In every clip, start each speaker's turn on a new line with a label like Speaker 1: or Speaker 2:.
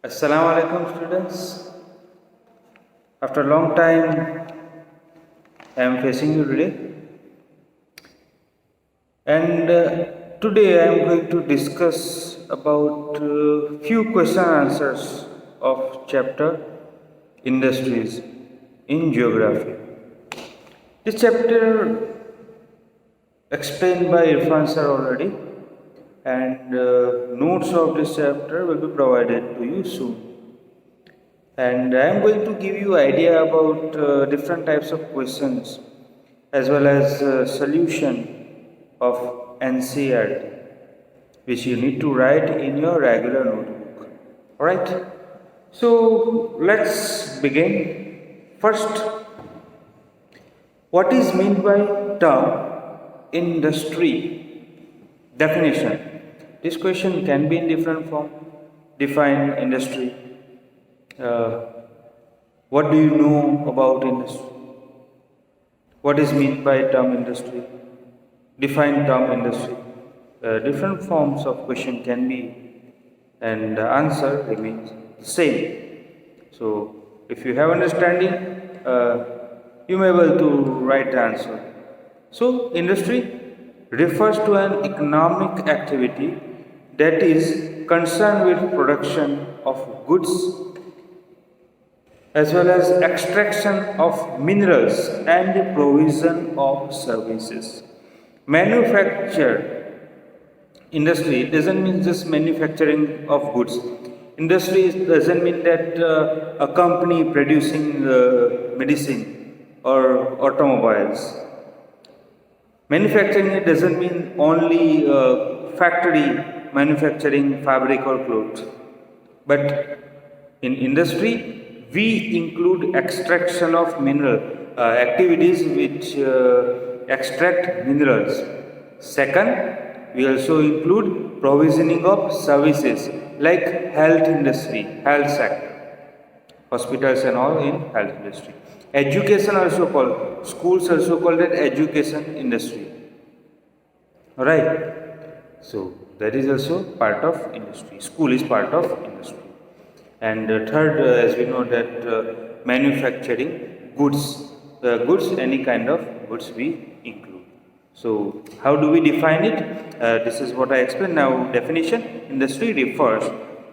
Speaker 1: Assalamu alaikum students. After a long time I am facing you today and today I am going to discuss about few question answers of chapter Industries in Geography. This chapter explained by Irfan sir already and notes of this chapter will be provided to you soon. And I am going to give you idea about different types of questions as well as solution of NCERT which you need to write in your regular notebook. Alright, so let's begin. First, what is meant by term industry? Definition. This question can be in different form. Define industry. What do you know about industry? What is meant by term industry? Define term industry. Different forms of question can be and the answer remains same. So if you have understanding, you may be able to write the answer. So industry refers to an economic activity that is concerned with production of goods as well as extraction of minerals and the provision of services. Manufacture industry doesn't mean just manufacturing of goods. Industry doesn't mean that a company producing medicine or automobiles. Manufacturing it doesn't mean only factory manufacturing fabric or clothes, but in industry we include extraction of mineral activities which extract minerals. Second, we also include provisioning of services like health industry, health sector, hospitals and all in health industry. Education also called, schools also called it education industry. Alright, so that is also part of industry. School is part of industry. And third, as we know that manufacturing goods, any kind of goods we include. So how do we define it? This is what I explained. Now definition: industry refers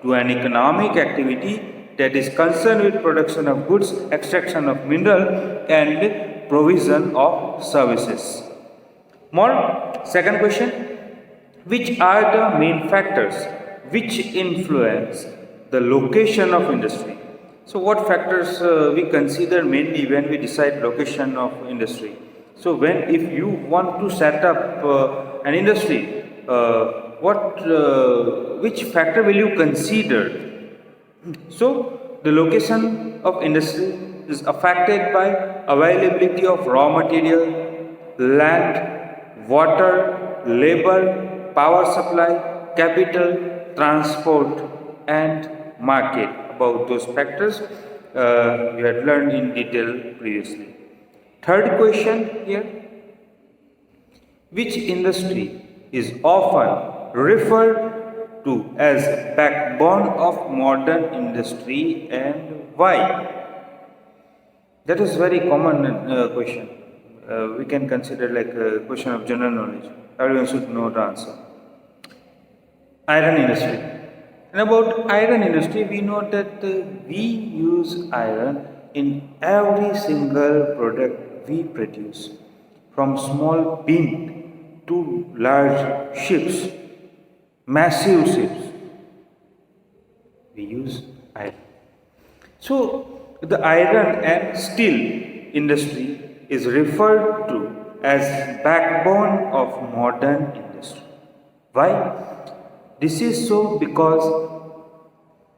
Speaker 1: to an economic activity that is concerned with production of goods, extraction of mineral and provision of services. More, second question, which are the main factors which influence the location of industry? So what factors we consider mainly when we decide location of industry? So if you want to set up an industry, which factor will you consider? So the location of industry is affected by availability of raw material, land, water, labor, power supply, capital, transport and market. About those factors you had learned in detail previously. Third question here, which industry is often referred to as backbone of modern industry and why? That is very common question. We can consider like a question of general knowledge. Everyone should know the answer. Iron industry. And about iron industry, we know that we use iron in every single product we produce, from small bean to large ships, massive ships. We use iron. So the iron and steel industry is referred to as backbone of modern industry. Why? This is so because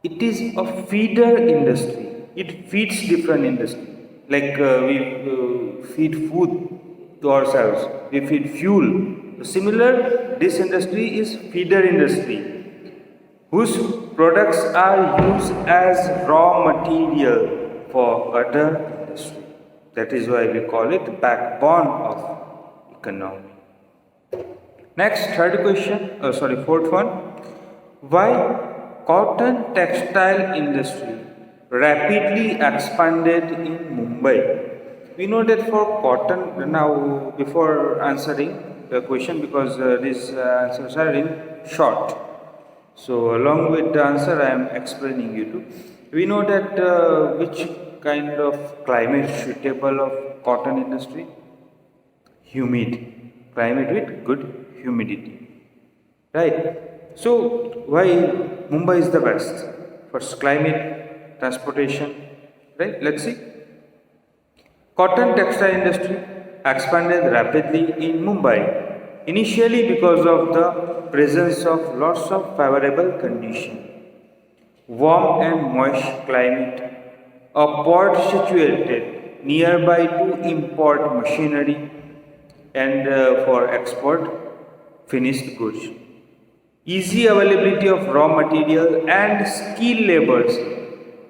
Speaker 1: it is a feeder industry. It feeds different industry. Like we feed food to ourselves. We feed fuel. Similar, this industry is feeder industry, whose products are used as raw material for other industry. That is why we call it backbone of economy. Next, fourth one. Why cotton textile industry rapidly expanded in Mumbai. We know that for cotton, now before answering the question, because these answers are in short, so along with the answer I am explaining you to. We know that which kind of climate suitable of cotton industry? Humid. Climate with good humidity. Right. So why Mumbai is the best? First, climate, transportation. Right. Let's see. Cotton textile industry expanded rapidly in Mumbai, initially because of the presence of lots of favorable conditions. Warm and moist climate, a port situated nearby to import machinery and for export finished goods. Easy availability of raw material and skilled labors,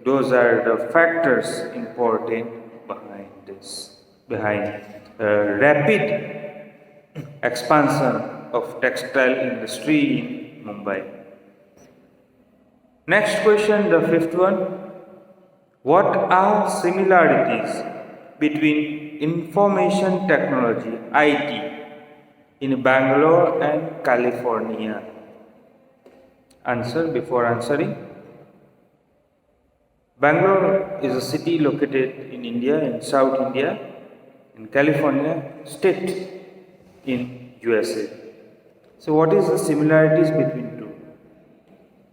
Speaker 1: those are the factors important behind this, behind rapid expansion of textile industry in Mumbai. Next question, the fifth one. What are similarities between information technology IT in Bangalore and California? Answer before answering. Bangalore is a city located in India, in South India, in California state in USA. So what is the similarities between two?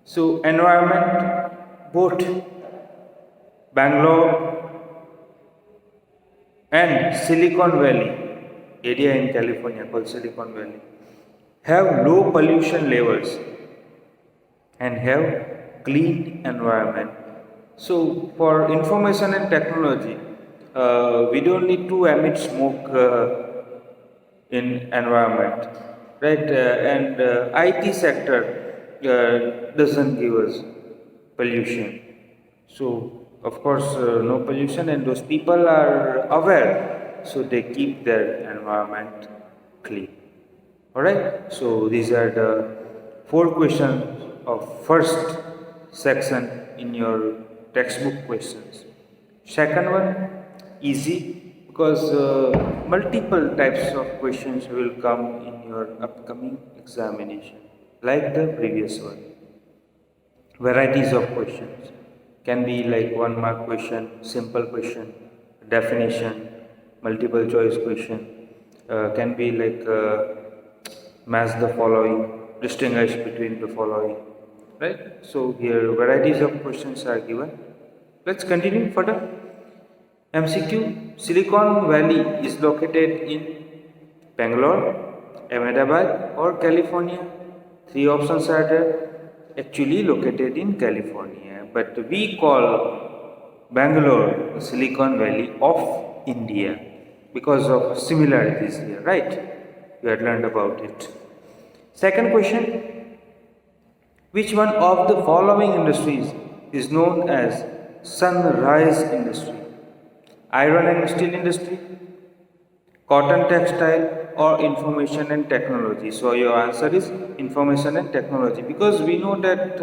Speaker 1: So environment, both Bangalore and Silicon Valley, area in California called Silicon Valley, have low pollution levels and have clean environment. So for information and technology, we don't need to emit smoke in environment, right? And IT sector doesn't give us pollution. So of course no pollution, and those people are aware, so they keep their environment clean. Alright, so these are the 4 questions of first section in your textbook questions. Second one, easy, because multiple types of questions will come in your upcoming examination, like the previous one. Varieties of questions can be like 1 mark question, simple question, definition, multiple choice question, can be like match the following, distinguish between the following, right? So here varieties of questions are given. Let's continue further. MCQ, Silicon Valley is located in Bangalore, Ahmedabad or California. 3 options are there. Actually located in California, but we call Bangalore the Silicon Valley of India because of similarities here, right? You had learned about it. Second question, which one of the following industries is known as sunrise industry? Iron and steel industry, cotton textile, or information and technology? So your answer is information and technology, because we know that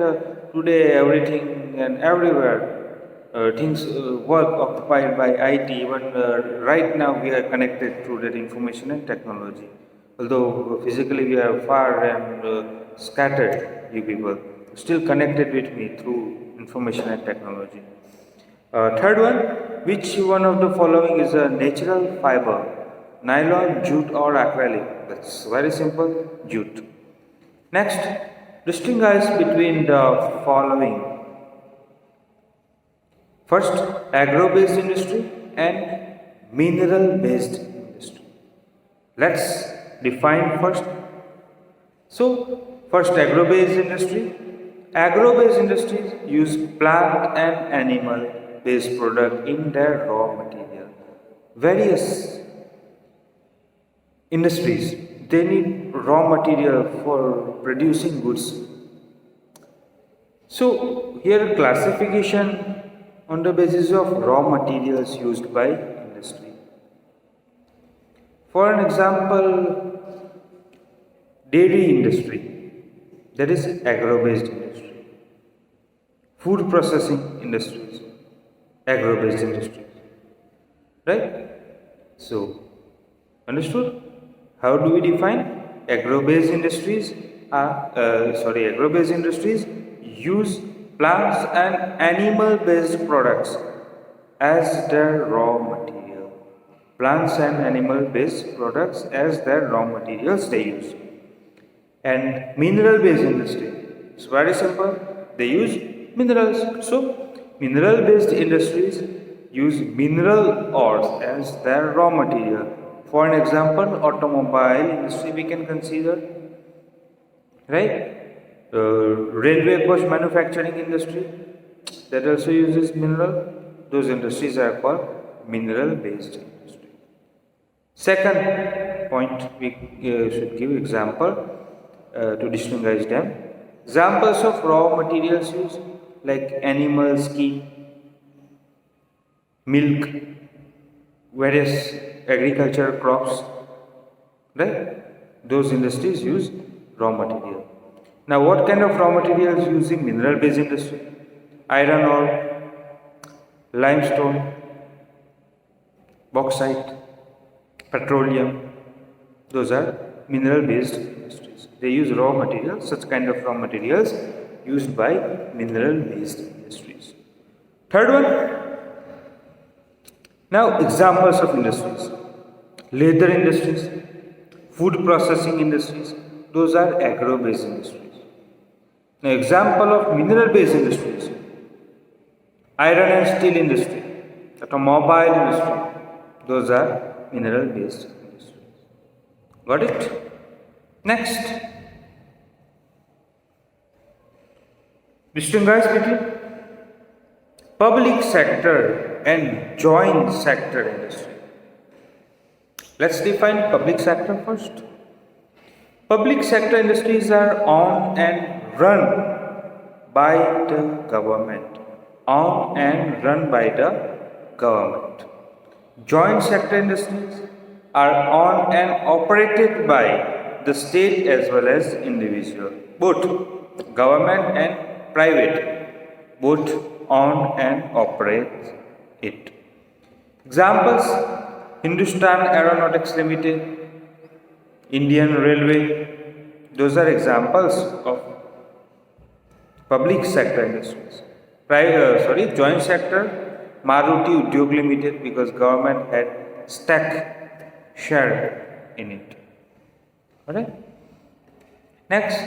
Speaker 1: today everything and everywhere things work occupied by IT. Even right now we are connected through that information and technology. Although physically we are far and scattered, you people still connected with me through information and technology. Third one, which one of the following is a natural fiber? Nylon, jute or acrylic? That's very simple, jute. Next, distinguish between the following. First, agro-based industry and mineral-based industry. Let's define first. So, first agro-based industry. Agro-based industries use plant and animal-based product in their raw material. Various industries, they need raw material for producing goods. So here classification on the basis of raw materials used by industry. For an example, dairy industry, that is agro-based industry. food processing industries, agro-based industries, right? So, understood? How do we define agro-based industries? Agro-based industries use plants and animal-based products as their raw material. Plants and animal-based products as their raw materials they use. And mineral-based industry, it's very simple. They use minerals. So, mineral-based industries use mineral ores as their raw material. For an example, automobile industry we can consider, right? Railway coach manufacturing industry that also uses mineral. Those industries are called mineral-based industry. Second point, we should give example to distinguish them. Examples of raw materials used like animal skin, milk, various agricultural crops, right? Those industries use raw material. Now, what kind of raw materials used in mineral-based industry? Iron ore, limestone, bauxite, petroleum. Those are mineral-based industries. They use raw materials, such kind of raw materials used by mineral-based industries. Third one. Now, examples of industries: leather industries, food processing industries. Those are agro-based industries. Now, example of mineral-based industries: iron and steel industry, automobile industry. Those are mineral-based industries. Got it? Next, distinguish between public sector and joint sector industry. Let's define public sector first. Public sector industries are owned and run by the government. Owned and run by the government. Joint sector industries are owned and operated by the state as well as individual. Both government and private, both own and operate it. Examples: Hindustan Aeronautics Limited, Indian Railway. Those are examples of public sector industries. Joint sector, Maruti Udyog Limited, because government had stake share in it. Alright. Next,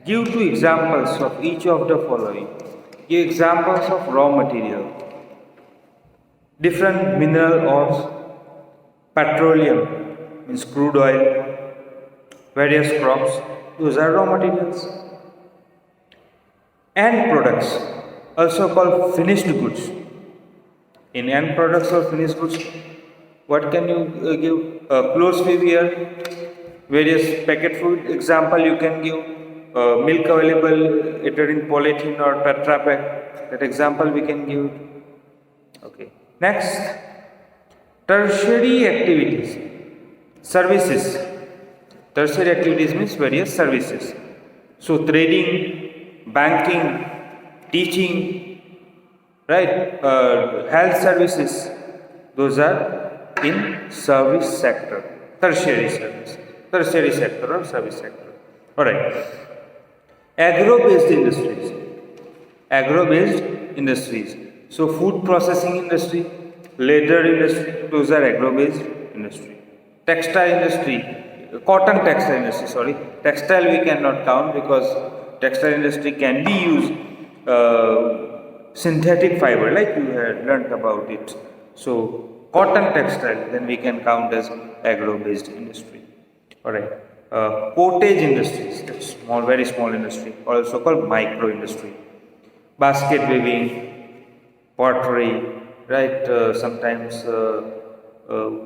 Speaker 1: give two examples of each of the following. Give examples of raw material: different mineral ores, petroleum means crude oil, various crops. Those are raw materials. End products, also called finished goods. In end products or finished goods, what can you give? Clothes we wear, various packet food. Example you can give milk available either in polythene or Tetra Pak. That example we can give. Okay. Next, tertiary activities, services. Tertiary activities means various services. So trading, banking, teaching, right? Health services. Those are in service sector. Tertiary service. Tertiary sector or service sector. Alright. Agro-based industries. Agro-based industries. So food processing industry, leather industry, those are agro-based industry. Textile industry, cotton textile industry, sorry. Textile we cannot count because textile industry can be used synthetic fiber, like you had learnt about it. So cotton textile, then we can count as agro-based industry. Alright. Cottage industries, that's small, very small industry, also called micro industry. Basket weaving, pottery, right? Sometimes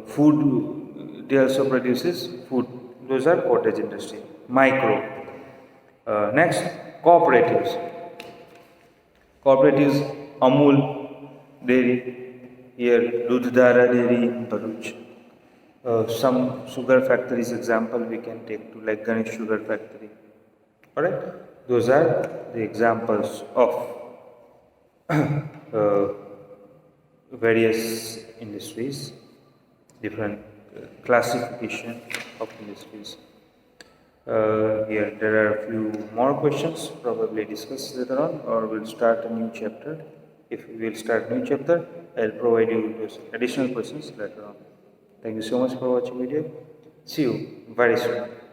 Speaker 1: food, they also produces food. Those are cottage industry, micro. Next, cooperatives. Cooperatives, Amul Dairy, here Dudhdara Dairy in Bharuch. Some sugar factories example we can take to like Ganesh Sugar Factory. Alright, those are the examples of uh, various industries, different classification of industries. Here there are a few more questions, probably discuss later on, or we'll start a new chapter. If we will start a new chapter, I'll provide you those additional questions later on. Thank you so much for watching video. See you very soon.